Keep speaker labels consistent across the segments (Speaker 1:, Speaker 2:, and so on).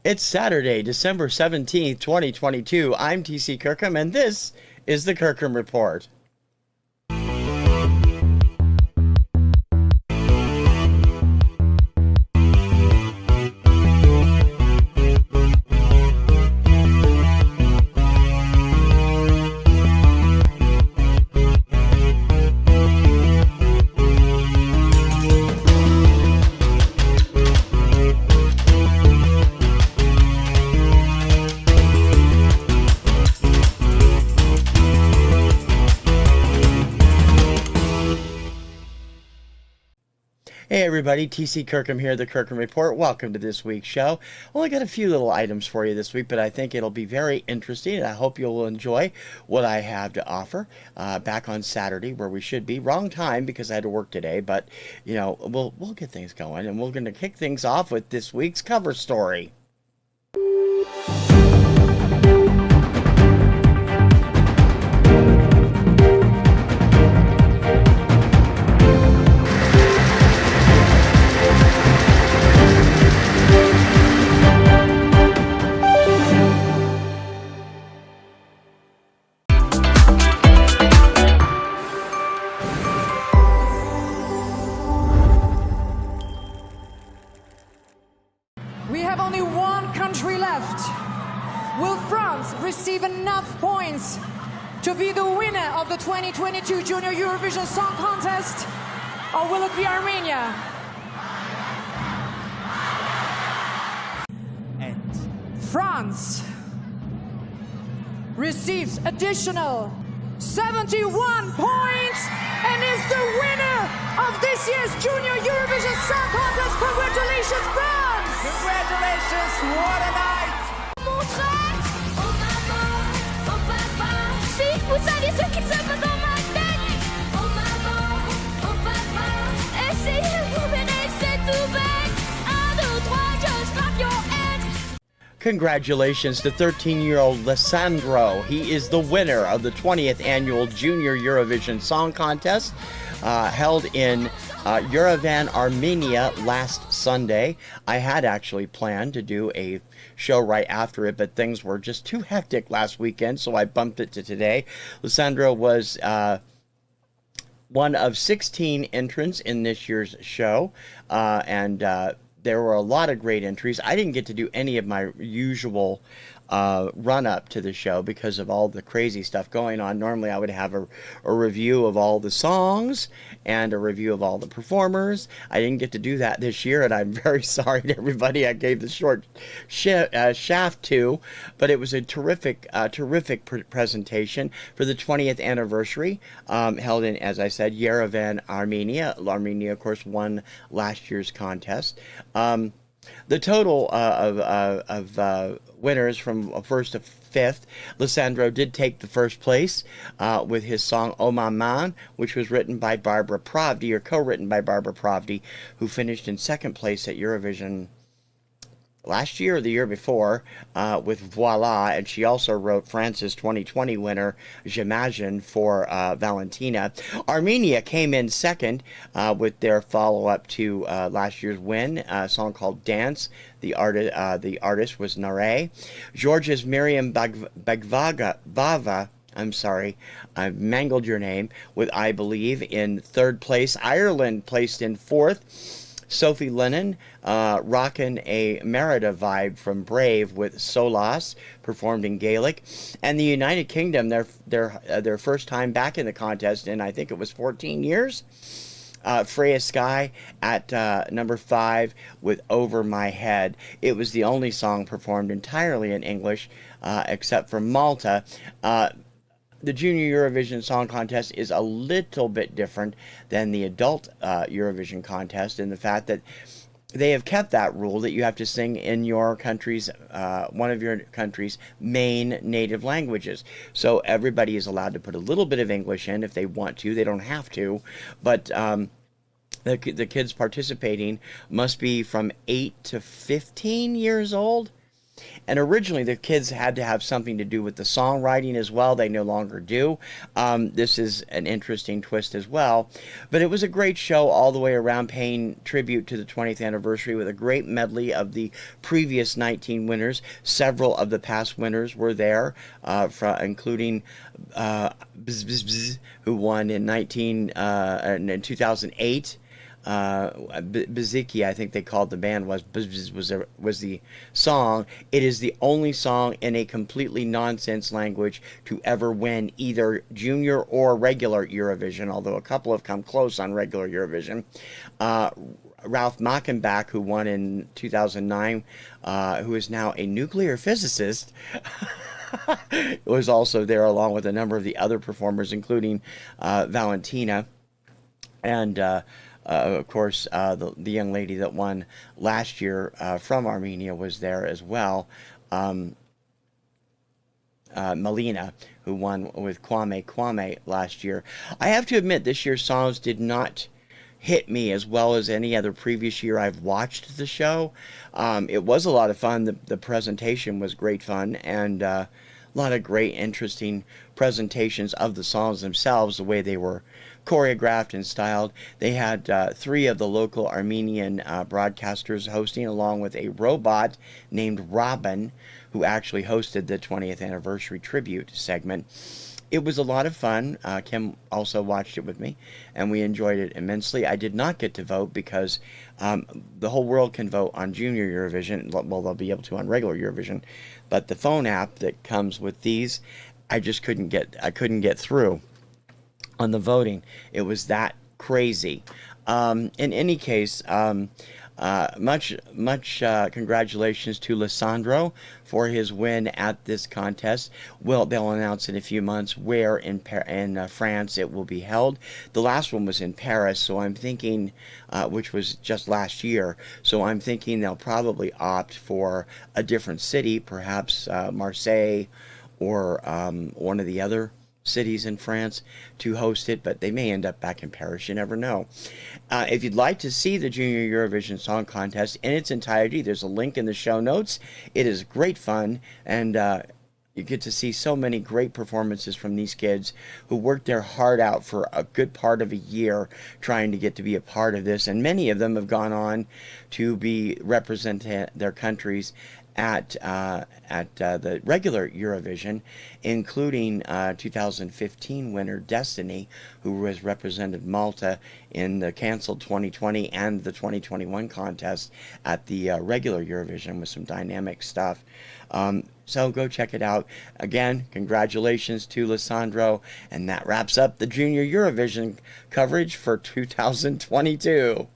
Speaker 1: It's Saturday, December 17th, 2022. I'm TC Kirkham, and this is the Kirkham Report. Hey everybody, TC Kirkham here, the Kirkham Report. Welcome to this week's show. Only got a few little items for you this week, but I think it'll be very interesting, and I hope you'll enjoy what I have to offer. Back on Saturday, where we should be. Wrong time because I had to work today, but you know, we'll get things going, and we're going to kick things off with this week's cover story.
Speaker 2: Receive enough points to be the winner of the 2022 Junior Eurovision Song Contest, or will it be Armenia? And France receives additional 71 points and is the winner of this year's Junior Eurovision Song Contest. Congratulations, France!
Speaker 3: Congratulations, what a night!
Speaker 4: Vous saviez ce qu'il se passe dans ma tête. Oh maman, oh papa, essayez de vous verrez, c'est tout bête. 1, 2, 3, just clap your hands.
Speaker 1: Congratulations to 13-year-old Alessandro. He is the winner of the 20th annual Junior Eurovision Song Contest, held in Yerevan, Armenia last Sunday. I had actually planned to do a show right after it, but things were just too hectic last weekend, so I bumped it to today. Alessandro was one of 16 entrants in this year's show, and there were a lot of great entries. I didn't get to do any of my usual run-up to the show because of all the crazy stuff going on. Normally I would have a review of all the songs and a review of all the performers. I didn't get to do that this year, and I'm very sorry to everybody I gave the short shaft to, but it was a terrific presentation for the 20th anniversary, held in, as I said, Yerevan, Armenia. Armenia, of course, won last year's contest. The total of winners from first to fifth, Alessandro did take the first place with his song Oh Ma Man, which was written by Barbara Pravdi, or co-written by Barbara Pravdi, who finished in second place at Eurovision last year or the year before with Voila, and she also wrote France's 2020 winner, J'imagine, for Valentina. Armenia came in second with their follow-up to last year's win, a song called Dance. The artist was Nare. Georgia's Miriam Bagvava, I'm sorry, I mangled your name, with I Believe in third place. Ireland placed in fourth. Sophie Lennon rocking a Merida vibe from Brave with Solas, performed in Gaelic. And the United Kingdom, their first time back in the contest in, I think it was 14 years. Freya Sky at number 5 with Over My Head. It was the only song performed entirely in English, except for Malta. The Junior Eurovision Song Contest is a little bit different than the adult Eurovision contest in the fact that they have kept that rule that you have to sing in your country's, one of your country's main native languages. So everybody is allowed to put a little bit of English in if they want to. They don't have to, but the kids participating must be from 8 to 15 years old. And originally, the kids had to have something to do with the songwriting as well. They no longer do. This is an interesting twist as well. But it was a great show all the way around, paying tribute to the 20th anniversary with a great medley of the previous 19 winners. Several of the past winners were there, including who won in 2008. Baziki, I think they called the band, was the song. It is the only song in a completely nonsense language to ever win either junior or regular Eurovision, although a couple have come close on regular Eurovision. Ralph Mackenbach, who won in 2009, who is now a nuclear physicist, was also there along with a number of the other performers, including Valentina and of course, the young lady that won last year from Armenia was there as well. Melina, who won with Kwame last year. I have to admit, this year's songs did not hit me as well as any other previous year I've watched the show. It was a lot of fun. The presentation was great fun, and a lot of great, interesting presentations of the songs themselves, the way they were choreographed and styled. They had 3 of the local Armenian broadcasters hosting, along with a robot named Robin, who actually hosted the 20th anniversary tribute segment. It was a lot of fun. Kim also watched it with me, and we enjoyed it immensely. I did not get to vote because the whole world can vote on Junior Eurovision. Well, they'll be able to on regular Eurovision, but the phone app that comes with these, I just couldn't get through on the voting. It was that crazy. In any case, much congratulations to Lissandro for his win at this contest. They'll announce in a few months where in France it will be held. The last one was in Paris, so I'm thinking, which was just last year, so I'm thinking they'll probably opt for a different city, perhaps Marseille or one of the other cities in France to host it, but they may end up back in Paris. You never know. If you'd like to see the Junior Eurovision Song Contest in its entirety, there's a link in the show notes. It is great fun, and you get to see so many great performances from these kids who worked their heart out for a good part of a year trying to get to be a part of this, and many of them have gone on to represent their countries at the regular Eurovision, including 2015 winner Destiny, who has represented Malta in the canceled 2020 and the 2021 contest at the regular Eurovision with some dynamic stuff. So go check it out. Again, congratulations to Lissandro, and that wraps up the Junior Eurovision coverage for 2022.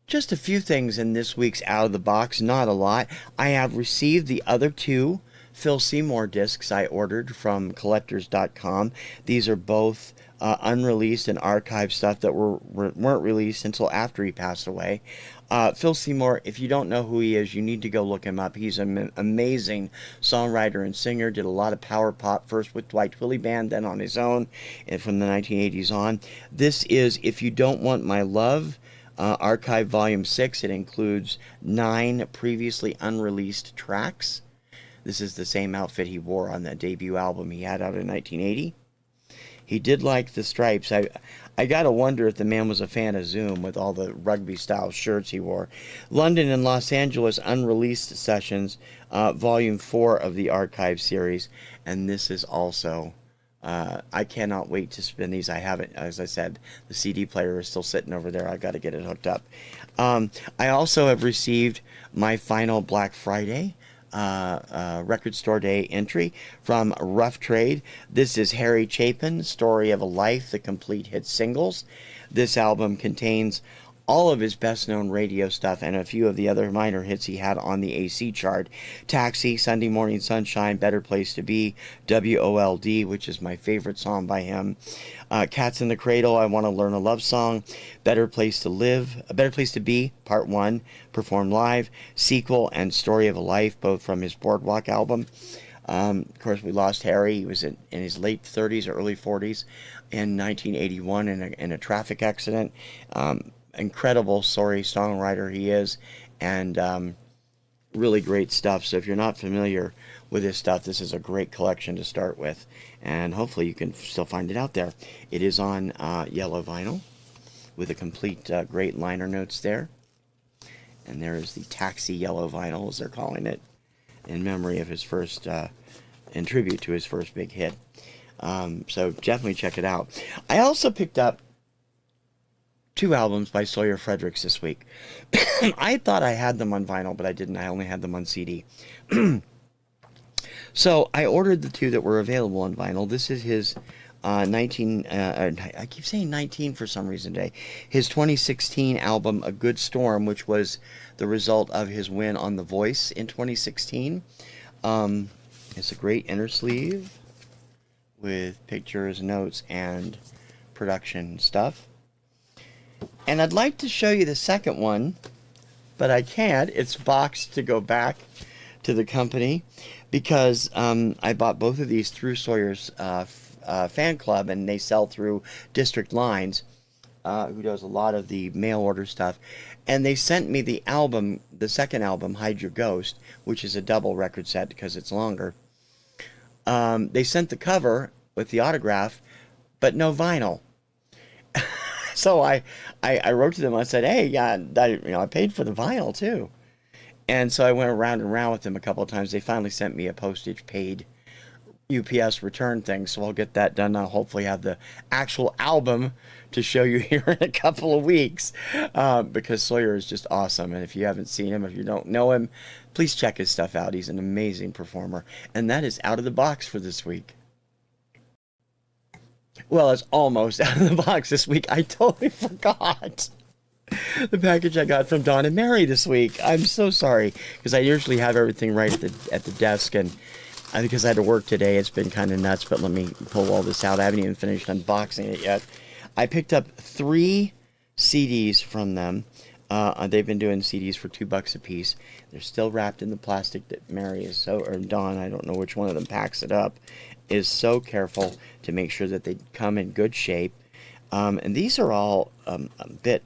Speaker 1: Just a few things in this week's Out of the Box, not a lot. I have received the other 2 Phil Seymour discs I ordered from collectors.com. These are both unreleased and archived stuff that weren't released until after he passed away. Phil Seymour, if you don't know who he is, you need to go look him up. He's an amazing songwriter and singer. Did a lot of power pop, first with Dwight Twilley Band, then on his own, and from the 1980s on. This is If You Don't Want My Love, Archive Volume 6. It includes 9 previously unreleased tracks. This is the same outfit he wore on the debut album he had out in 1980. He did like the stripes. I gotta wonder if the man was a fan of Zoom with all the rugby-style shirts he wore. London and Los Angeles Unreleased Sessions, Volume 4 of the Archive series. And this is also... I cannot wait to spin these. I haven't, as I said, the CD player is still sitting over there. I've got to get it hooked up. I also have received my final Black Friday Record Store Day entry from Rough Trade. This is Harry Chapin, Story of a Life, the complete hit singles. This album contains all of his best-known radio stuff and a few of the other minor hits he had on the AC chart. Taxi, Sunday Morning Sunshine, Better Place to Be, WOLD, which is my favorite song by him. Cats in the Cradle, I Want to Learn a Love Song, Better Place to Live, Better Place to Be, Part 1, performed live, Sequel, and Story of a Life, both from his Boardwalk album. Of course, we lost Harry. He was in his late 30s or early 40s in 1981 in a traffic accident. Incredible songwriter he is, and really great stuff. So if you're not familiar with his stuff, this is a great collection to start with, and hopefully you can still find it out there. It is on yellow vinyl with a complete great liner notes there, and there is the Taxi yellow vinyl, as they're calling it, in memory of his first in tribute to his first big hit. So definitely check it out. I also picked up 2 albums by Sawyer Fredericks this week. I thought I had them on vinyl, but I didn't. I only had them on CD. So I ordered the 2 that were available on vinyl. This is his I keep saying 19 for some reason today. His 2016 album, A Good Storm, which was the result of his win on The Voice in 2016. It's a great inner sleeve with pictures, notes, and production stuff. And I'd like to show you the second one, but I can't. It's boxed to go back to the company because I bought both of these through Sawyer's fan club, and they sell through District Lines, who does a lot of the mail order stuff. And they sent me the album, the second album, Hide Your Ghost, which is a double record set because it's longer. They sent the cover with the autograph, but no vinyl. So I wrote to them. I said, "Hey, yeah, I paid for the vinyl too." And so I went around and around with them a couple of times. They finally sent me a postage paid UPS return thing, so I'll get that done. I'll hopefully have the actual album to show you here in a couple of weeks, because Sawyer is just awesome. And if you haven't seen him, if you don't know him, please check his stuff out. He's an amazing performer. And that is out of the box for this week. Well, it's almost out of the box this week. I totally forgot the package I got from Don and Mary this week. I'm so sorry, because I usually have everything right at the desk, and because I had to work today, it's been kind of nuts. But let me pull all this out. I haven't even finished unboxing it yet. I picked up 3 CDs from them. They've been doing CDs for $2 a piece. They're still wrapped in the plastic that Mary is or Don, I don't know which one of them packs it up, is so careful to make sure that they come in good shape. And these are all a bit,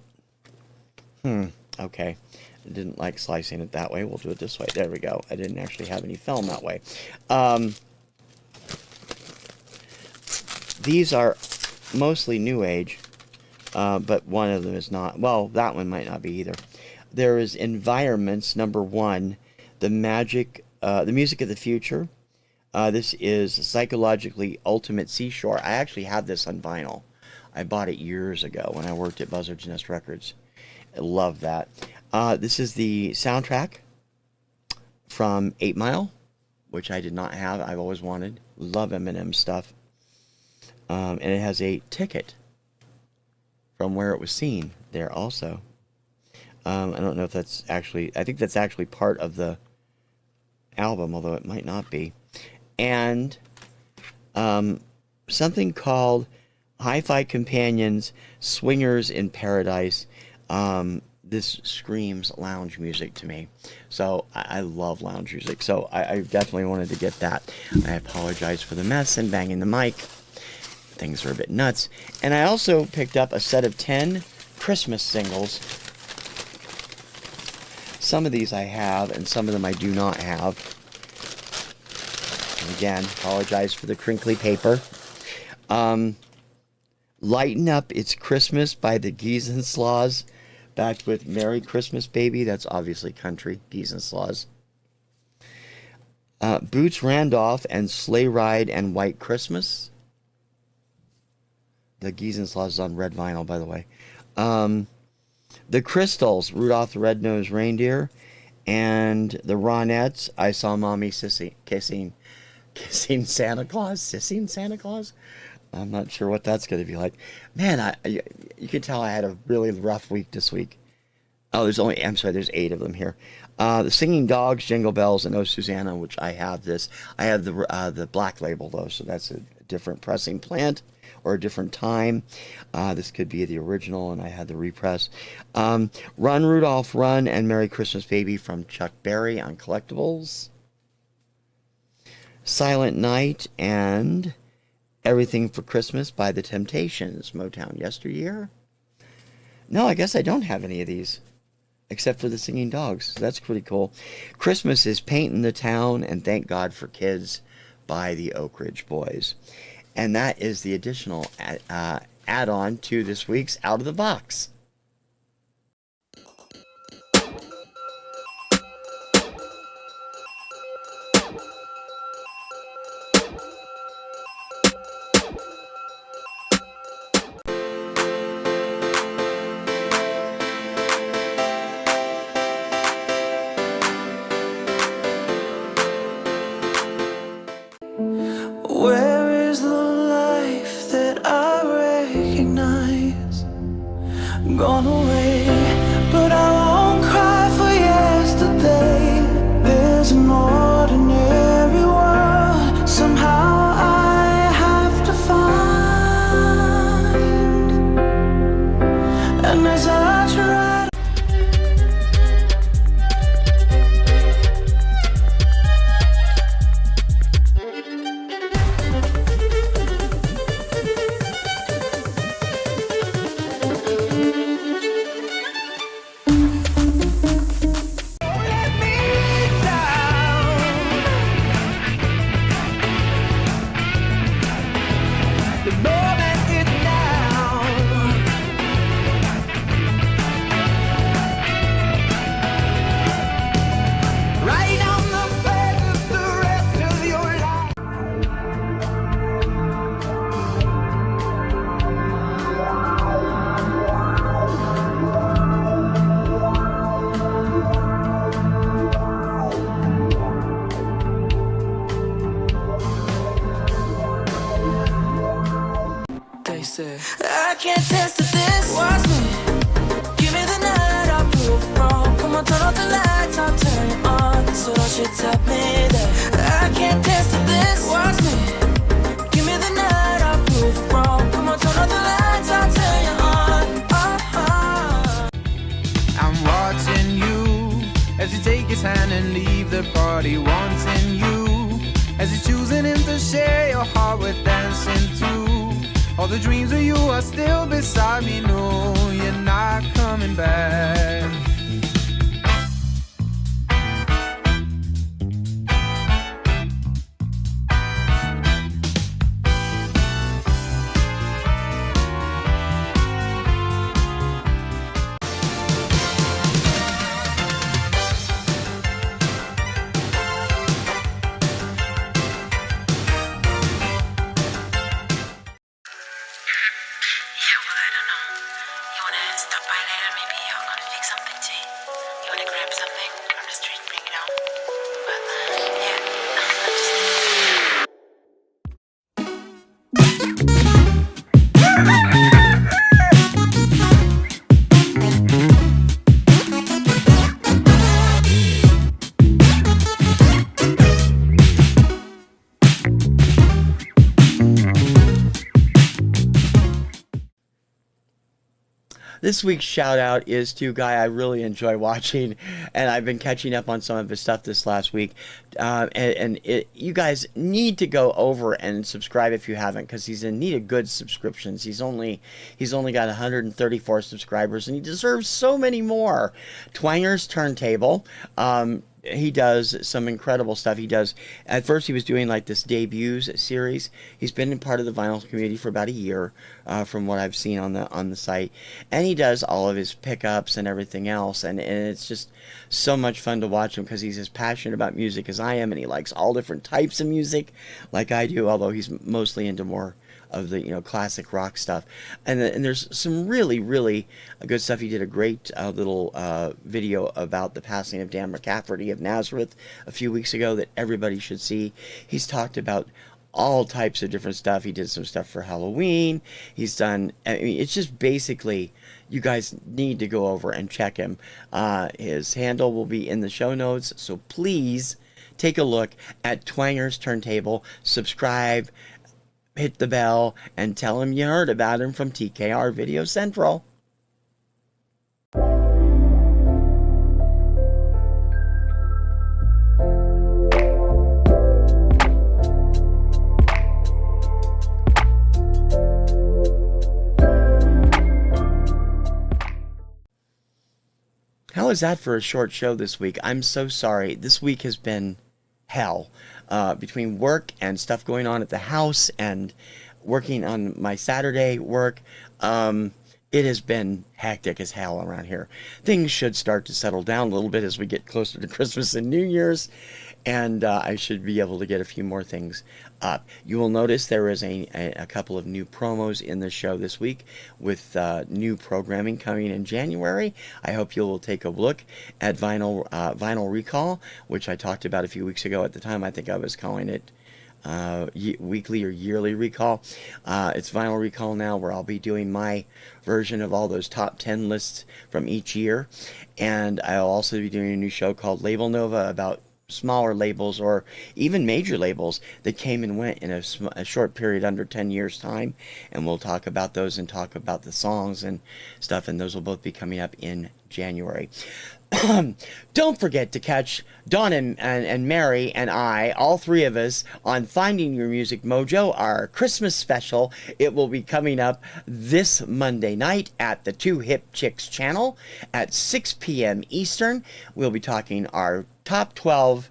Speaker 1: okay. I didn't like slicing it that way. We'll do it this way. There we go. I didn't actually have any film that way. These are mostly New Age, but one of them is not. Well, that one might not be either. There is Environments, #1, the music of the future. This is Psychologically Ultimate Seashore. I actually had this on vinyl. I bought it years ago when I worked at Buzzard's Nest Records. I love that. This is the soundtrack from 8 Mile, which I did not have. I've always wanted. Love Eminem stuff. And it has a ticket from where it was seen there also. I don't know if that's actually, I think that's actually part of the album, although it might not be. And something called Hi-Fi Companions, Swingers in Paradise. This screams lounge music to me. So I love lounge music. So I definitely wanted to get that. I apologize for the mess and banging the mic. Things are a bit nuts. And I also picked up a set of 10 Christmas singles. Some of these I have, and some of them I do not have. And again, apologize for the crinkly paper. Lighten Up, It's Christmas by the Geezenslaws. Backed with Merry Christmas Baby. That's obviously country. Geezenslaws. Boots Randolph and Sleigh Ride and White Christmas. The Geezenslaws is on red vinyl, by the way. The Crystals, Rudolph the Red-Nosed Reindeer. And the Ronettes, I Saw Mommy kissing Santa Claus. Sissing Santa Claus? I'm not sure what that's going to be like. Man, you can tell I had a really rough week this week. Oh, there's 8 of them here. The Singing Dogs, Jingle Bells, and Oh Susanna, which I have this. I have the black label, though, so that's a different pressing plant or a different time. This could be the original, and I had the repress. Run, Rudolph, Run, and Merry Christmas Baby from Chuck Berry on Collectibles. Silent Night and Everything for Christmas by The Temptations, Motown Yesteryear. No, I guess I don't have any of these, except for the Singing Dogs. So that's pretty cool. Christmas is Painting the Town and Thank God for Kids by the Oak Ridge Boys. And that is the additional add-on to this week's Out of the Box.
Speaker 5: Where is the life that I recognize? Gone away, but I won't cry for yesterday. There's an ordinary world somehow I have to find. And as I try I can't test to this. Watch me. Give me the night, I'll prove it wrong. Come on, turn off the lights, I'll turn it on. So don't you tell me that I can't test to this. Watch me. Give me the night, I'll prove it wrong. Come on, turn off the lights, I'll turn you on.
Speaker 3: I'm watching you as you take his hand and leave the party, wanting you as you're choosing him to share your heart with, dancing too. All the dreams of you are still beside me. No, you're not coming back.
Speaker 1: This week's shout out is to a guy I really enjoy watching, and I've been catching up on some of his stuff this last week. You guys need to go over and subscribe if you haven't, because he's in need of good subscriptions. He's only got 134 subscribers, and he deserves so many more. Twanger's Turntable. He does some incredible stuff. He does, at first he was doing like this debuts series. He's been in part of the vinyl community for about a year, from what I've seen on the site, and he does all of his pickups and everything else, and it's just so much fun to watch him because he's as passionate about music as I am, and he likes all different types of music like I do, although he's mostly into more of the classic rock stuff, and there's some really really good stuff. He did a great little video about the passing of Dan McCafferty of Nazareth a few weeks ago that everybody should see. He's talked about all types of different stuff. He did some stuff for Halloween. He's done, I mean, it's just basically, you guys need to go over and check him. His handle will be in the show notes, so please take a look at Twanger's Turntable, subscribe, hit the bell, and tell him you heard about him from TKR Video Central. How is that for a short show this week? I'm so sorry. This week has been hell. Between work and stuff going on at the house and working on my Saturday work, it has been hectic as hell around here. Things should start to settle down a little bit as we get closer to Christmas and New Year's, and I should be able to get a few more things up. You will notice there is a couple of new promos in the show this week with new programming coming in January. I hope you will take a look at Vinyl Recall, which I talked about a few weeks ago. At the time, I think I was calling it weekly or yearly recall. It's Vinyl Recall now, where I'll be doing my version of all those top 10 lists from each year, and I'll also be doing a new show called Label Nova about smaller labels or even major labels that came and went in a short period under 10 years time, and we'll talk about those and talk about the songs and stuff, and those will both be coming up in January. Don't forget to catch Dawn and Mary and I, all three of us, on Finding Your Music Mojo, our Christmas special. It will be coming up this Monday night at the Two Hip Chicks channel at 6 p.m. Eastern. We'll be talking our top 12,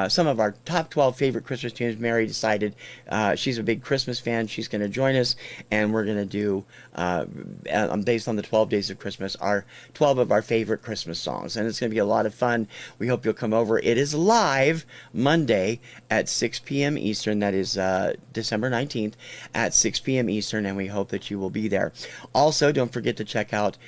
Speaker 1: some of our top 12 favorite Christmas tunes. Mary decided she's a big Christmas fan. She's going to join us, and we're going to do, based on the 12 days of Christmas, our 12 of our favorite Christmas songs. And it's going to be a lot of fun. We hope you'll come over. It is live Monday at 6 p.m. Eastern. That is December 19th at 6 p.m. Eastern, and we hope that you will be there. Also, don't forget to check out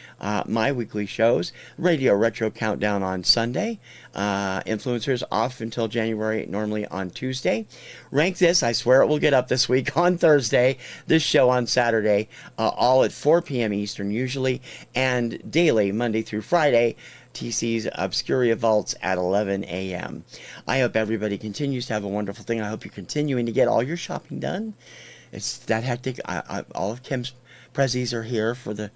Speaker 1: my weekly shows. Radio Retro Countdown on Sunday. Influencers off until January, normally on Tuesday. Rank This, I swear it will get up this week, on Thursday. This show on Saturday, all at 4 p.m. Eastern usually, and daily, Monday through Friday, TC's Obscuria Vaults at 11 a.m. I hope everybody continues to have a wonderful thing. I hope you're continuing to get all your shopping done. It's that hectic. All of Kim's prezzies are here for the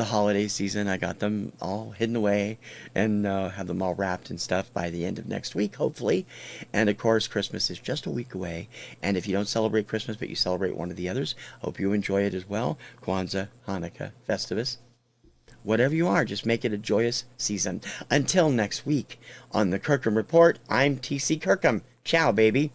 Speaker 1: holiday season. I got them all hidden away and have them all wrapped and stuff by the end of next week, hopefully. And of course, Christmas is just a week away. And if you don't celebrate Christmas, but you celebrate one of the others, hope you enjoy it as well. Kwanzaa, Hanukkah, Festivus. Whatever you are, just make it a joyous season. Until next week, on the Kirkham Report, I'm TC Kirkham. Ciao, baby.